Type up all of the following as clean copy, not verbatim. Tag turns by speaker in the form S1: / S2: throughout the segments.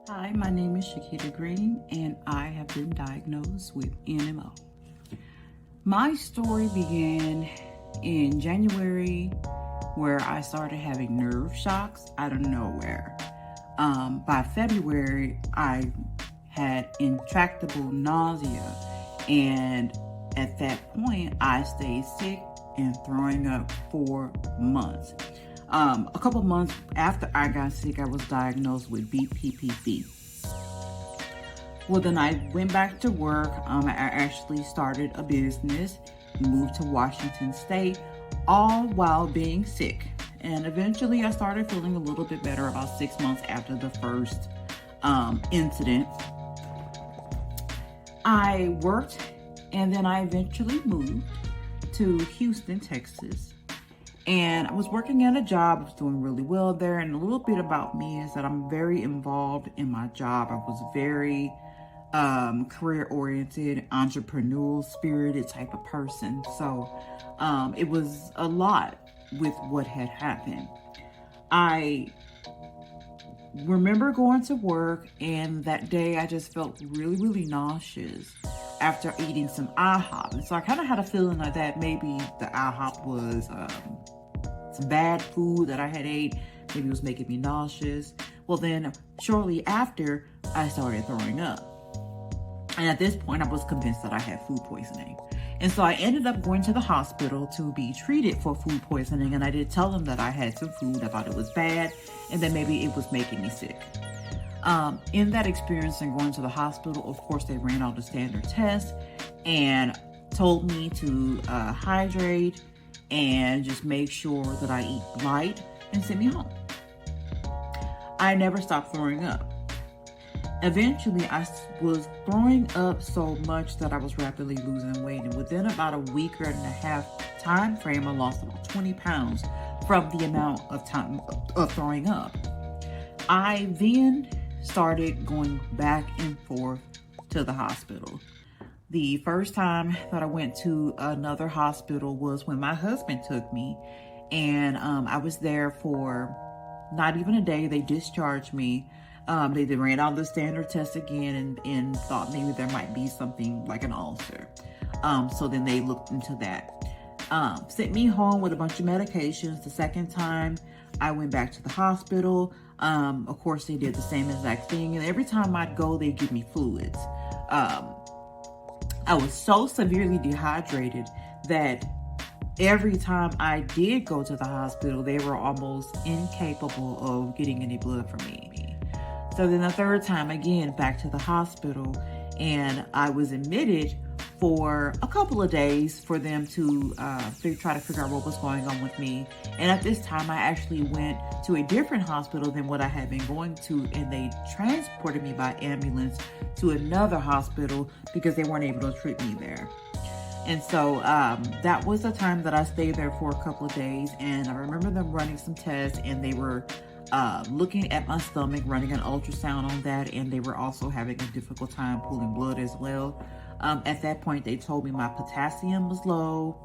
S1: Hi, my name is Shekita Green, and I have been diagnosed with NMO. My story began in January, where I started having nerve shocks out of nowhere. By February, I had intractable nausea, and at that point, I stayed sick and throwing up for months. A couple months after I got sick, I was diagnosed with BPPV. Well, then I went back to work. I actually started a business, moved to Washington State, all while being sick. And eventually I started feeling a little bit better about 6 months after the first incident. I worked, and then I eventually moved to Houston, Texas. And I was working at a job. I was doing really well there. And a little bit about me is that I'm very involved in my job. I was very career-oriented, entrepreneurial spirited type of person. So it was a lot with what had happened. I remember going to work, and that day I just felt really, really nauseous after eating some IHOP. And so I kind of had a feeling like that maybe the IHOP was some bad food that I had ate. Maybe it was making me nauseous. Well, then shortly after, I started throwing up. And at this point, I was convinced that I had food poisoning. And so I ended up going to the hospital to be treated for food poisoning. And I did tell them that I had some food. I thought it was bad, and that maybe it was making me sick. In that experience and going to the hospital, of course, they ran all the standard tests and told me to hydrate and just make sure that I eat light and send me home. I never stopped throwing up. Eventually, I was throwing up so much that I was rapidly losing weight. And within about a week and a half time frame, I lost about 20 pounds from the amount of time of throwing up. I then started going back and forth to the hospital. The first time that I went to another hospital was when my husband took me. And I was there for not even a day. They discharged me. They ran all the standard tests again and thought maybe there might be something like an ulcer. So then they looked into that. Sent me home with a bunch of medications. The second time I went back to the hospital. Of course, they did the same exact thing. And every time I'd go, they'd give me fluids. I was so severely dehydrated that every time I did go to the hospital, they were almost incapable of getting any blood from me. So then the third time, again, back to the hospital, and I was admitted for a couple of days for them to try to figure out what was going on with me. And at this time, I actually went to a different hospital than what I had been going to, and they transported me by ambulance to another hospital because they weren't able to treat me there. And so that was the time that I stayed there for a couple of days. And I remember them running some tests, and they were looking at my stomach, running an ultrasound on that, and they were also having a difficult time pulling blood as well. At that point, they told me my potassium was low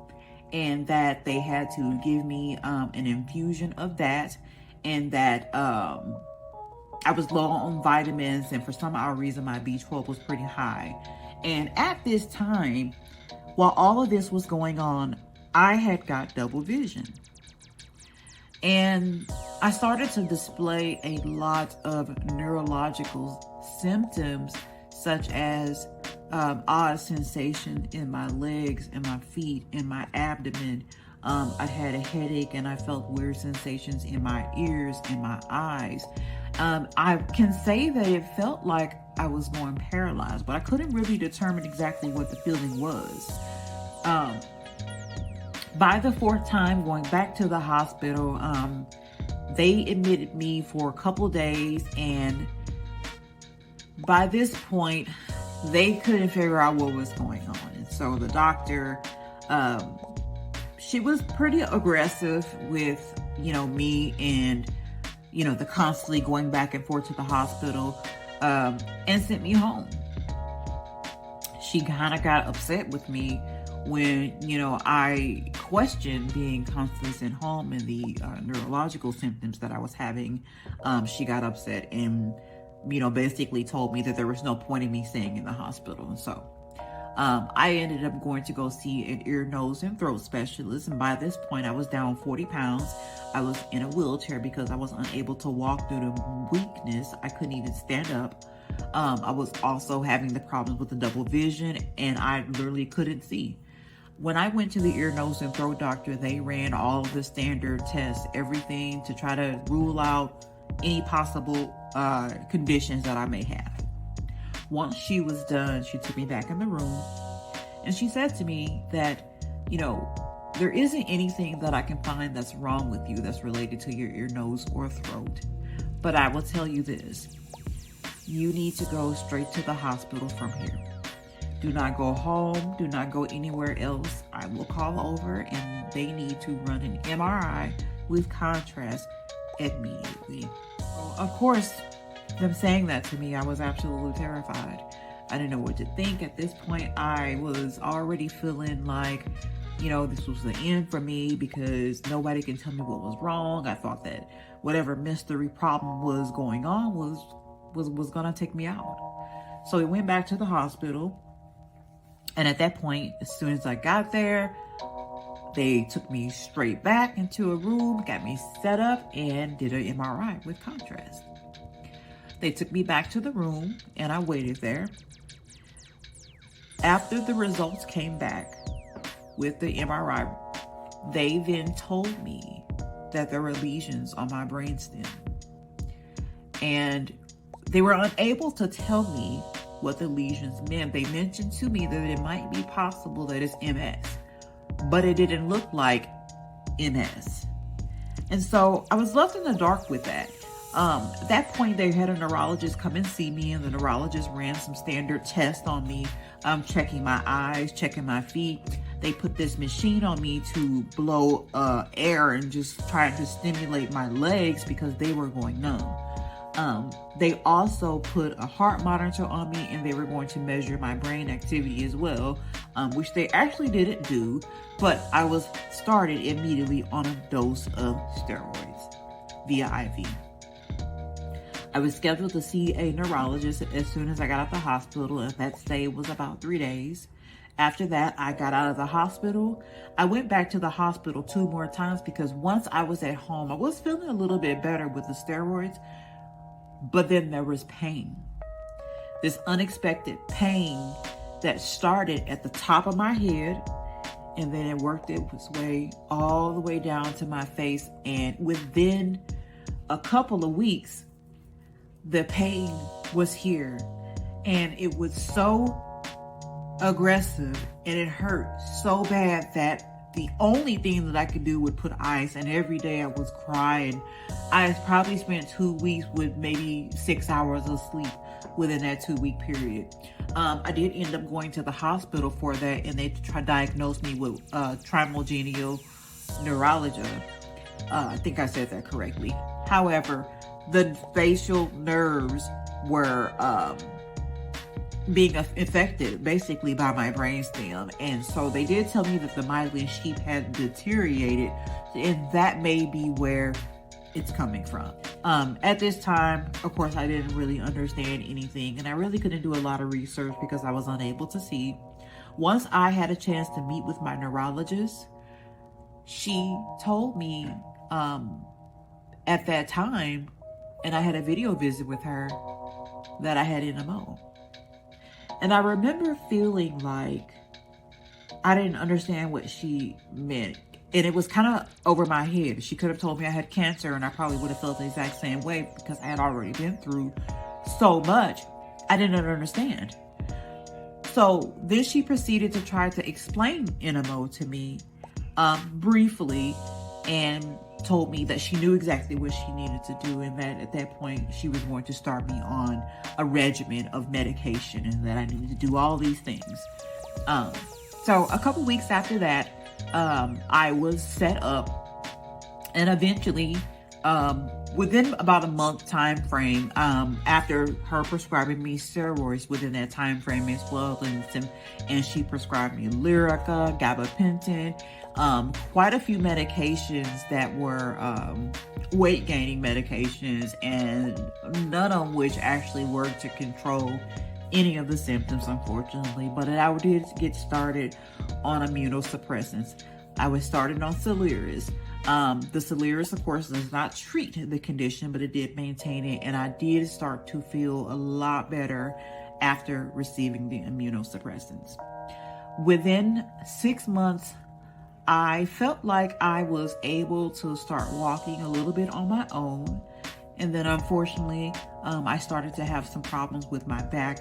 S1: and that they had to give me an infusion of that, and that I was low on vitamins, and for some odd reason, my B12 was pretty high. And at this time, while all of this was going on, I had got double vision. And I started to display a lot of neurological symptoms, such as odd sensation in my legs and my feet and my abdomen. I had a headache, and I felt weird sensations in my ears and my eyes. I can say that it felt like I was going paralyzed, but I couldn't really determine exactly what the feeling was. By the fourth time going back to the hospital, they admitted me for a couple days, and by this point, they couldn't figure out what was going on. And so the doctor, she was pretty aggressive with, me and, the constantly going back and forth to the hospital, and sent me home. She kind of got upset with me when, I questioned being constantly sent home and the neurological symptoms that I was having. She got upset and basically told me that there was no point in me staying in the hospital. And so I ended up going to go see an ear, nose, and throat specialist. And by this point, I was down 40 pounds. I was in a wheelchair because I was unable to walk due to weakness. I couldn't even stand up. I was also having the problems with the double vision, and I literally couldn't see. When I went to the ear, nose, and throat doctor, they ran all the standard tests, everything to try to rule out any possible conditions that I may have. Once she was done, she took me back in the room, and she said to me that, there isn't anything that I can find that's wrong with you that's related to your ear, nose, or throat. But I will tell you this. You need to go straight to the hospital from here. Do not go home. Do not go anywhere else. I will call over, and they need to run an MRI with contrast immediately. Of course, them saying that to me, I was absolutely terrified. I didn't know what to think. At this point, I was already feeling like, this was the end for me because nobody can tell me what was wrong. I thought that whatever mystery problem was going on was going to take me out. So we went back to the hospital. And at that point, as soon as I got there, they took me straight back into a room, got me set up, and did an MRI with contrast. They took me back to the room, and I waited there. After the results came back with the MRI, they then told me that there were lesions on my brainstem. And they were unable to tell me what the lesions meant. They mentioned to me that it might be possible that it's MS, but it didn't look like MS. And so I was left in the dark with that. At that point, they had a neurologist come and see me, and the neurologist ran some standard tests on me, checking my eyes, checking my feet. They put this machine on me to blow air and just trying to stimulate my legs because they were going numb. They also put a heart monitor on me, and they were going to measure my brain activity as well, which they actually didn't do, but I was started immediately on a dose of steroids via IV. I was scheduled to see a neurologist as soon as I got out of the hospital, and that stay was about 3 days. After that, I got out of the hospital. I went back to the hospital 2 more times because once I was at home, I was feeling a little bit better with the steroids, but then there was pain. This unexpected pain that started at the top of my head, and then it worked its way all the way down to my face. And within a couple of weeks, the pain was here, and it was so aggressive and it hurt so bad that the only thing that I could do was put ice, and every day I was crying. I probably spent 2 weeks with maybe 6 hours of sleep within that 2-week period. I did end up going to the hospital for that, and they diagnosed me with trigeminal neuralgia. I think I said that correctly. However, the facial nerves were being affected basically by my brainstem, and so they did tell me that the myelin sheath had deteriorated, and that may be where it's coming from. At this time, of course, I didn't really understand anything, and I really couldn't do a lot of research because I was unable to see. Once I had a chance to meet with my neurologist, she told me at that time, and I had a video visit with her, that I had NMO. And I remember feeling like I didn't understand what she meant. And it was kind of over my head. She could have told me I had cancer, and I probably would have felt the exact same way because I had already been through so much. I didn't understand. So then she proceeded to try to explain NMO to me briefly, and told me that she knew exactly what she needed to do, and that at that point she was going to start me on a regimen of medication, and that I needed to do all these things. So a couple weeks after that, I was set up, and eventually within about a month time frame, after her prescribing me steroids within that time frame as well, and she prescribed me Lyrica, gabapentin, quite a few medications that were weight gaining medications, and none of which actually worked to control any of the symptoms, unfortunately. But I did get started on immunosuppressants. I was started on Soliris. The Soliris, of course, does not treat the condition, but it did maintain it, and I did start to feel a lot better after receiving the immunosuppressants. Within 6 months, I felt like I was able to start walking a little bit on my own. And then unfortunately, I started to have some problems with my back,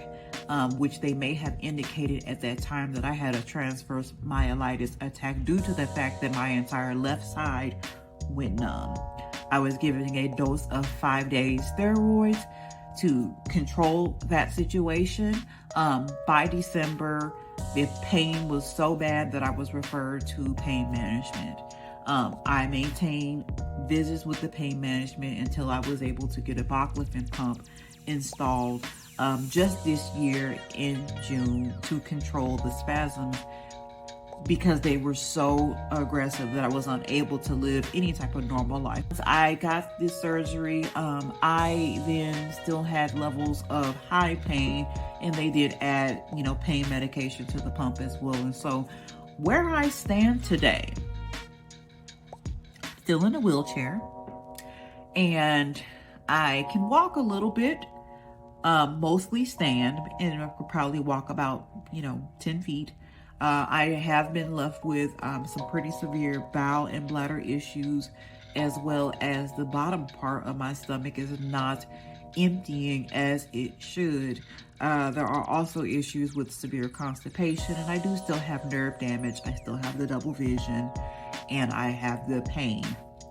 S1: which they may have indicated at that time that I had a transverse myelitis attack due to the fact that my entire left side went numb. I was given a dose of 5 days steroids to control that situation. By December, the pain was so bad that I was referred to pain management. I maintained visits with the pain management until I was able to get a baclofen pump installed just this year in June to control the spasms, because they were so aggressive that I was unable to live any type of normal life. I got this surgery. I then still had levels of high pain, and they did add, pain medication to the pump as well. And so where I stand today, still in a wheelchair, and I can walk a little bit, mostly stand, and I could probably walk about, 10 feet. I have been left with some pretty severe bowel and bladder issues, as well as the bottom part of my stomach is not emptying as it should. There are also issues with severe constipation, and I do still have nerve damage. I still have the double vision, and I have the pain,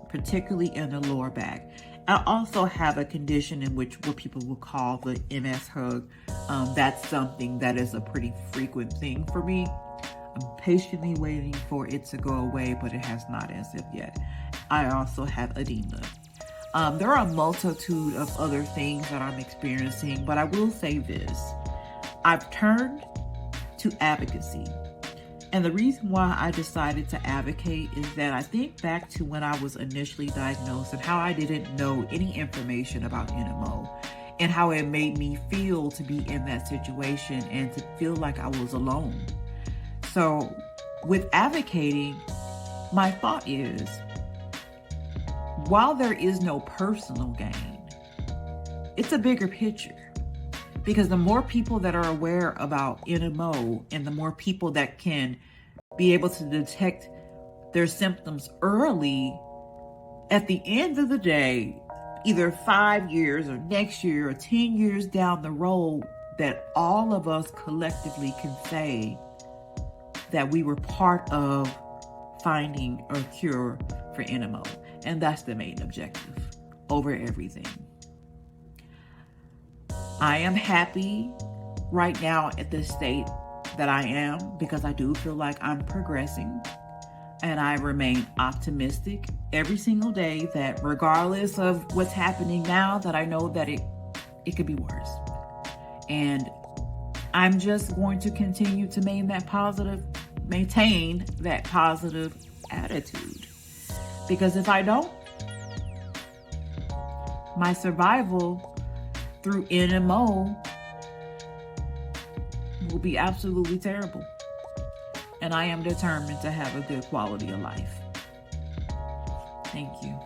S1: particularly in the lower back. I also have a condition in which what people will call the MS hug. That's something that is a pretty frequent thing for me. I'm patiently waiting for it to go away, but it has not as of yet. I also have edema. There are a multitude of other things that I'm experiencing, but I will say this. I've turned to advocacy. And the reason why I decided to advocate is that I think back to when I was initially diagnosed and how I didn't know any information about NMO, and how it made me feel to be in that situation and to feel like I was alone. So with advocating, my thought is, while there is no personal gain, it's a bigger picture. Because the more people that are aware about NMO, and the more people that can be able to detect their symptoms early, at the end of the day, either 5 years or next year or 10 years down the road, that all of us collectively can say that we were part of finding a cure for NMO. And that's the main objective over everything. I am happy right now at the state that I am, because I do feel like I'm progressing, and I remain optimistic every single day that regardless of what's happening now, that I know that it could be worse. And I'm just going to continue to maintain that positive attitude, because if I don't, my survival through NMO will be absolutely terrible. And I am determined to have a good quality of life. Thank you.